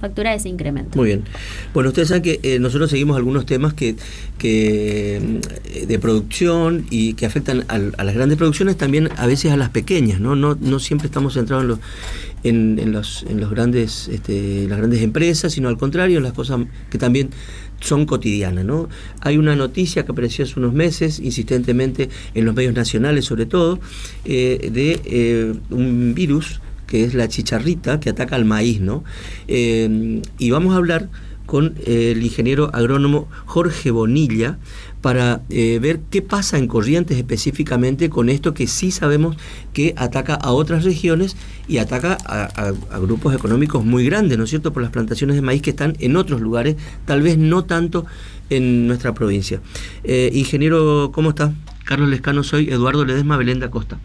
factura ese incremento. Muy bien. Bueno, ustedes saben que nosotros seguimos algunos temas que de producción y que afectan a las grandes producciones, también a veces a las pequeñas, ¿no? No siempre estamos centrados en los grandes, las grandes empresas, sino al contrario, en las cosas que también son cotidianas, ¿no? Hay una noticia que apareció hace unos meses, insistentemente en los medios nacionales sobre todo, de un virus que es la chicharrita, que ataca al maíz, ¿no? Y vamos a hablar con el ingeniero agrónomo Jorge Bonilla para ver qué pasa en Corrientes específicamente con esto que sí sabemos que ataca a otras regiones y ataca a grupos económicos muy grandes, ¿no es cierto?, por las plantaciones de maíz que están en otros lugares, tal vez no tanto en nuestra provincia. Ingeniero, ¿cómo está? Carlos Lescano, soy Eduardo Ledesma, Belén da Costa.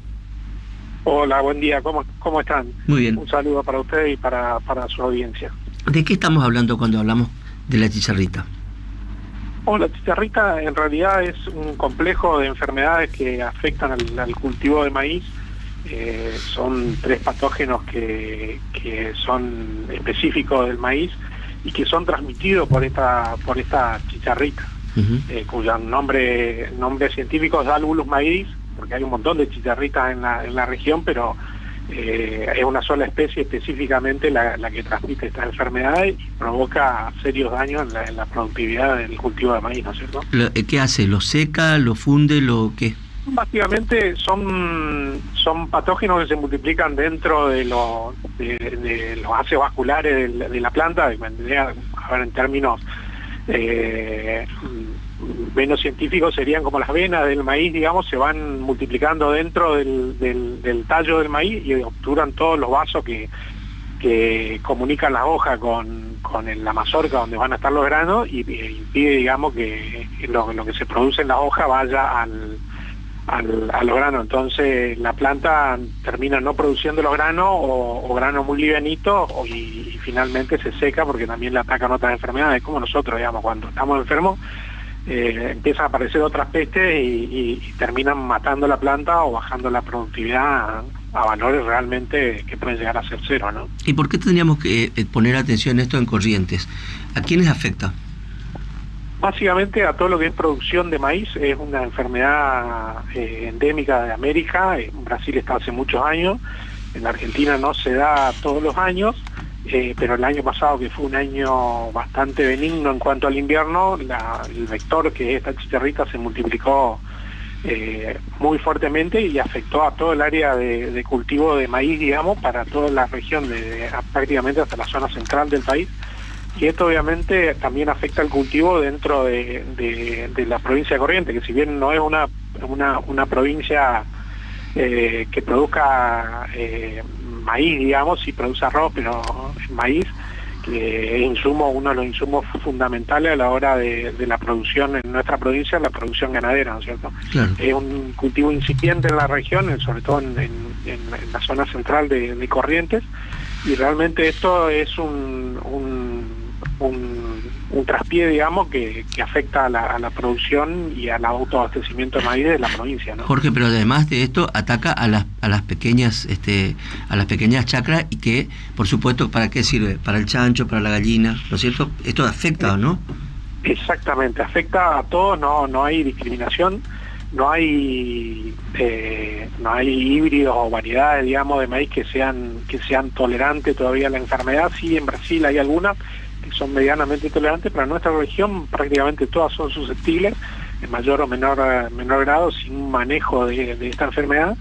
Hola, buen día, ¿cómo están? Muy bien. Un saludo para usted y para su audiencia. ¿De qué estamos hablando cuando hablamos de la chicharrita? La chicharrita en realidad es un complejo de enfermedades que afectan al cultivo de maíz. Son 3 patógenos que son específicos del maíz y que son transmitidos por esta chicharrita, cuyo nombre científico es Albulus maíz, porque hay un montón de chicharritas en la región, pero es una sola especie específicamente la que transmite esta enfermedad y provoca serios daños en la productividad del cultivo de maíz, ¿no es cierto? ¿Qué hace? ¿Lo seca, lo funde, lo qué? Básicamente son patógenos que se multiplican dentro de los ácidos vasculares de la planta, en términos venos científicos serían como las venas del maíz, digamos, se van multiplicando dentro del tallo del maíz y obturan todos los vasos que comunican la hoja con la mazorca donde van a estar los granos y impide, digamos, que lo que se produce en la hoja vaya a los granos. Entonces la planta termina no produciendo los granos o granos muy livianitos y finalmente se seca porque también le atacan otras enfermedades, como nosotros, digamos, cuando estamos enfermos empiezan a aparecer otras pestes y terminan matando la planta o bajando la productividad a valores realmente que pueden llegar a ser cero, ¿no? ¿Y por qué tendríamos que poner atención en esto en Corrientes? ¿A quiénes afecta? Básicamente a todo lo que es producción de maíz. Es una enfermedad endémica de América. En Brasil está hace muchos años, en la Argentina no se da todos los años, pero el año pasado, que fue un año bastante benigno en cuanto al invierno, el vector, que es esta chicharrita, se multiplicó muy fuertemente y afectó a todo el área de cultivo de maíz, digamos, para toda la región, prácticamente hasta la zona central del país. Y esto obviamente también afecta al cultivo dentro de la provincia de Corrientes, que si bien no es una provincia que produzca maíz, digamos, sí produce arroz, pero maíz, que es uno de los insumos fundamentales a la hora de la producción en nuestra provincia, la producción ganadera, ¿no es cierto? Claro. Es un cultivo incipiente en la región, sobre todo en la zona central de Corrientes, y realmente esto es un traspié, digamos, que afecta a la producción y al autoabastecimiento de maíz de la provincia, ¿no? Jorge, pero además de esto ataca a las pequeñas chacras, y que, por supuesto, ¿para qué sirve? Para el chancho, para la gallina, ¿no es cierto? Esto afecta, ¿no? Exactamente, afecta a todos, no hay discriminación, no hay híbridos o variedades, digamos, de maíz que sean tolerantes todavía a la enfermedad. Sí, en Brasil hay algunas que son medianamente tolerantes, pero en nuestra región prácticamente todas son susceptibles, en mayor o menor grado, sin un manejo de esta enfermedad,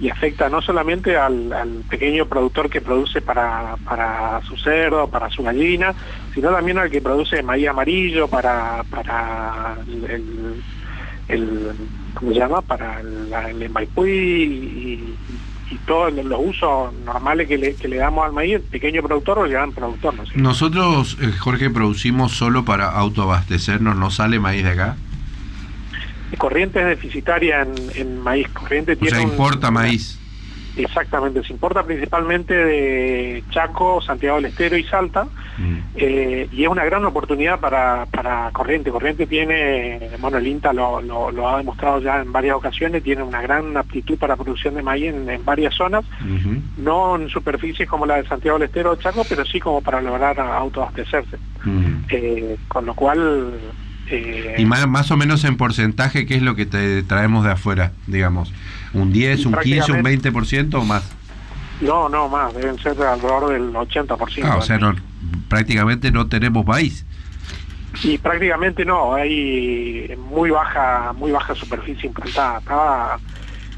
y afecta no solamente al pequeño productor que produce para su cerdo, para su gallina, sino también al que produce maíz amarillo para ¿cómo se llama? Para el Maipú y todos los usos normales que le damos al maíz, el pequeño productor o el gran productor, ¿no? Nosotros, Jorge, producimos solo para autoabastecernos, ¿no sale maíz de acá? Corrientes es deficitaria en maíz. Corrientes tiene importa maíz. Exactamente, se importa principalmente de Chaco, Santiago del Estero y Salta, y es una gran oportunidad para Corrientes. Corrientes tiene, bueno, el INTA lo ha demostrado ya en varias ocasiones, tiene una gran aptitud para producción de maíz en varias zonas, no en superficies como la de Santiago del Estero o Chaco, pero sí como para lograr autoabastecerse. Con lo cual... y más o menos en porcentaje, ¿qué es lo que te traemos de afuera, digamos? ¿Un 10, un 15, un 20% o más? No, más, deben ser alrededor del 80%. O sea, prácticamente no tenemos maíz. Y prácticamente no, hay muy baja superficie implantada. Estaba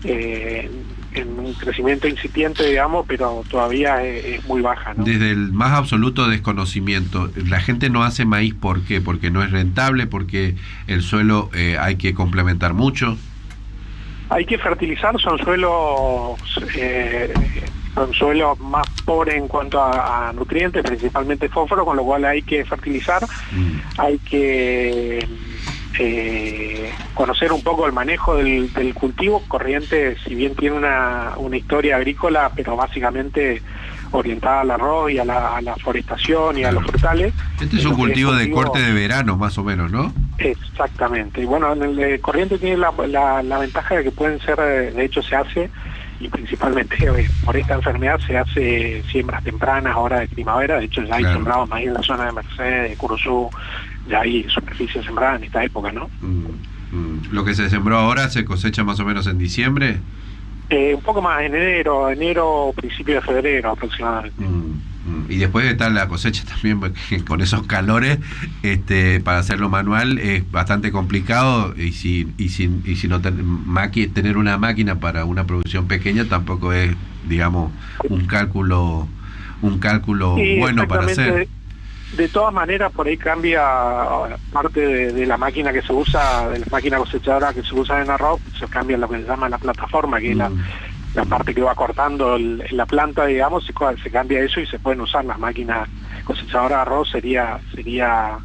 en un crecimiento incipiente, digamos, pero todavía es muy baja, ¿no? Desde el más absoluto desconocimiento, la gente no hace maíz, ¿por qué? Porque no es rentable, porque el suelo hay que complementar mucho. Hay que fertilizar, son suelos más pobres en cuanto a nutrientes, principalmente fósforo, con lo cual hay que fertilizar, hay que conocer un poco el manejo del cultivo. Corrientes, si bien tiene una historia agrícola, pero básicamente orientada al arroz y a la forestación y a los frutales. Este es un cultivo de corte de verano, más o menos, ¿no? Exactamente. Y bueno, en el Corrientes tiene la ventaja de que pueden ser, de hecho se hace, y principalmente por esta enfermedad se hace siembras tempranas, ahora de primavera. De hecho ya hay sembrados maíz en la zona de Mercedes, de Curuzú, ya hay superficie sembrada en esta época, ¿no? Lo que se sembró ahora se cosecha más o menos en diciembre. Un poco más, en enero, principio de febrero aproximadamente. Y después está la cosecha también, porque con esos calores, para hacerlo manual es bastante complicado, y si no tener una máquina para una producción pequeña tampoco es, digamos, un cálculo bueno para hacer. De todas maneras, por ahí cambia parte de la máquina que se usa, de la máquina cosechadora que se usa en arroz, se cambia lo que se llama la plataforma, que es la parte que va cortando la planta, digamos, se cambia eso y se pueden usar las máquinas cosechadoras de arroz. Sería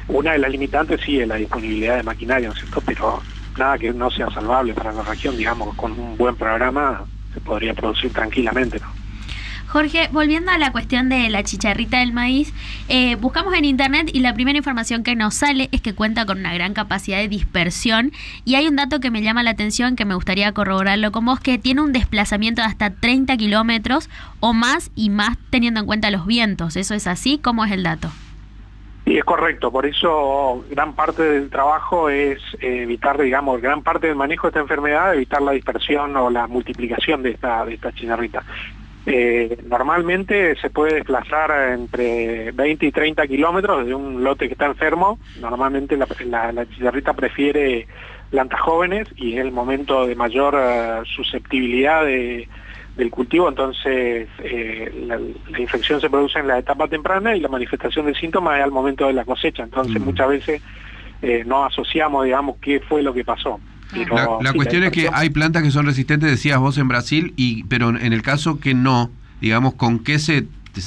una de las limitantes, sí, de la disponibilidad de maquinaria, ¿no es cierto? Pero nada que no sea salvable para la región, digamos, con un buen programa se podría producir tranquilamente, ¿no? Jorge, volviendo a la cuestión de la chicharrita del maíz, buscamos en internet y la primera información que nos sale es que cuenta con una gran capacidad de dispersión, y hay un dato que me llama la atención, que me gustaría corroborarlo con vos, que tiene un desplazamiento de hasta 30 kilómetros o más, y más teniendo en cuenta los vientos. ¿Eso es así? ¿Cómo es el dato? Sí, es correcto. Por eso gran parte del trabajo es evitar, digamos, gran parte del manejo de esta enfermedad, evitar la dispersión o la multiplicación de esta chicharrita. Normalmente se puede desplazar entre 20 y 30 kilómetros de un lote que está enfermo. Normalmente la chicharrita prefiere plantas jóvenes y es el momento de mayor susceptibilidad del cultivo, entonces la infección se produce en la etapa temprana y la manifestación de síntomas es al momento de la cosecha. Entonces muchas veces no asociamos, digamos, qué fue lo que pasó. Pero, la cuestión es que hay plantas que son resistentes, decías vos, en Brasil, pero en el caso que no, digamos, ¿con qué se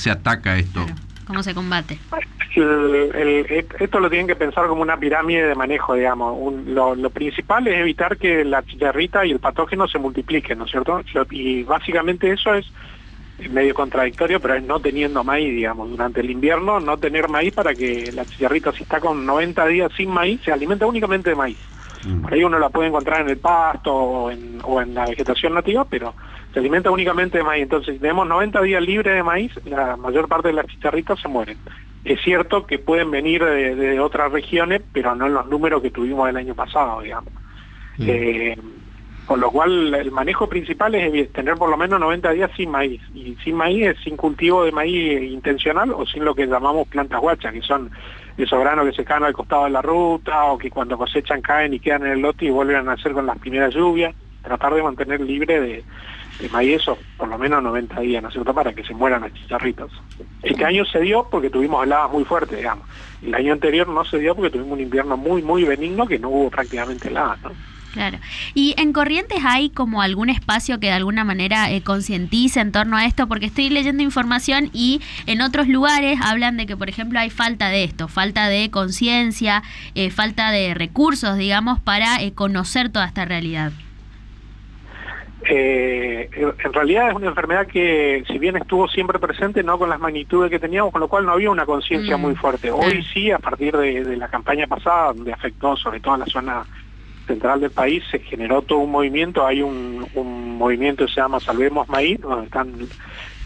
ataca esto? Claro. ¿Cómo se combate? Esto lo tienen que pensar como una pirámide de manejo, digamos. Lo principal es evitar que la chicharrita y el patógeno se multipliquen, ¿no es cierto? Y básicamente eso es medio contradictorio, pero es no teniendo maíz, digamos. Durante el invierno no tener maíz, para que la chicharrita, si está con 90 días sin maíz, se alimenta únicamente de maíz. Por ahí uno la puede encontrar en el pasto o en la vegetación nativa, pero se alimenta únicamente de maíz. Entonces, si tenemos 90 días libres de maíz, la mayor parte de las chicharritas se mueren. Es cierto que pueden venir de otras regiones, pero no en los números que tuvimos el año pasado, digamos. Con lo cual, el manejo principal es tener por lo menos 90 días sin maíz. Y sin maíz es sin cultivo de maíz intencional o sin lo que llamamos plantas guachas, que son esos granos que se caen al costado de la ruta o que cuando cosechan caen y quedan en el lote y vuelven a nacer con las primeras lluvias. Tratar de mantener libre de maíz eso, por lo menos 90 días, ¿no es cierto?, para que se mueran las chicharritas. Este año se dio porque tuvimos heladas muy fuertes, digamos. El año anterior no se dio porque tuvimos un invierno muy, muy benigno, que no hubo prácticamente heladas, ¿no? Claro. ¿Y en Corrientes hay como algún espacio que de alguna manera concientice en torno a esto? Porque estoy leyendo información y en otros lugares hablan de que, por ejemplo, hay falta de esto, falta de conciencia, falta de recursos, digamos, para conocer toda esta realidad. En realidad es una enfermedad que, si bien estuvo siempre presente, no con las magnitudes que teníamos, con lo cual no había una conciencia muy fuerte. Hoy sí, a partir de la campaña pasada, donde afectó sobre todo a la zona central del país, se generó todo un movimiento. Hay un movimiento que se llama Salvemos Maíz, donde están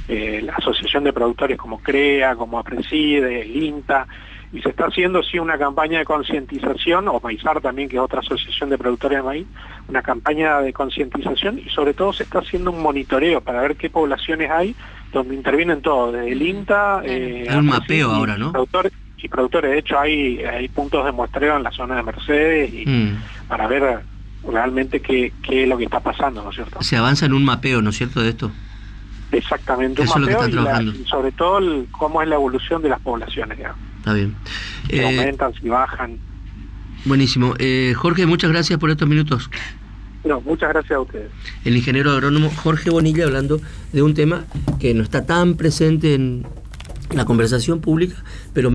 la Asociación de Productores como CREA, como APRESIDE, el INTA, y se está haciendo sí una campaña de concientización, o Maizar también, que es otra asociación de productores de maíz, una campaña de concientización, y sobre todo se está haciendo un monitoreo para ver qué poblaciones hay, donde intervienen todos, desde el INTA, hay un mapeo ahora, ¿no? Productores. De hecho hay puntos de muestreo en la zona de Mercedes y para ver realmente qué es lo que está pasando, ¿no es cierto? Se avanza en un mapeo, ¿no es cierto?, de esto. Exactamente, eso un mapeo es lo que están trabajando. y sobre todo cómo es la evolución de las poblaciones, digamos. Está bien. Si aumentan, si bajan. Buenísimo. Jorge, muchas gracias por estos minutos. No, muchas gracias a ustedes. El ingeniero agrónomo Jorge Bonilla, hablando de un tema que no está tan presente en la conversación pública, pero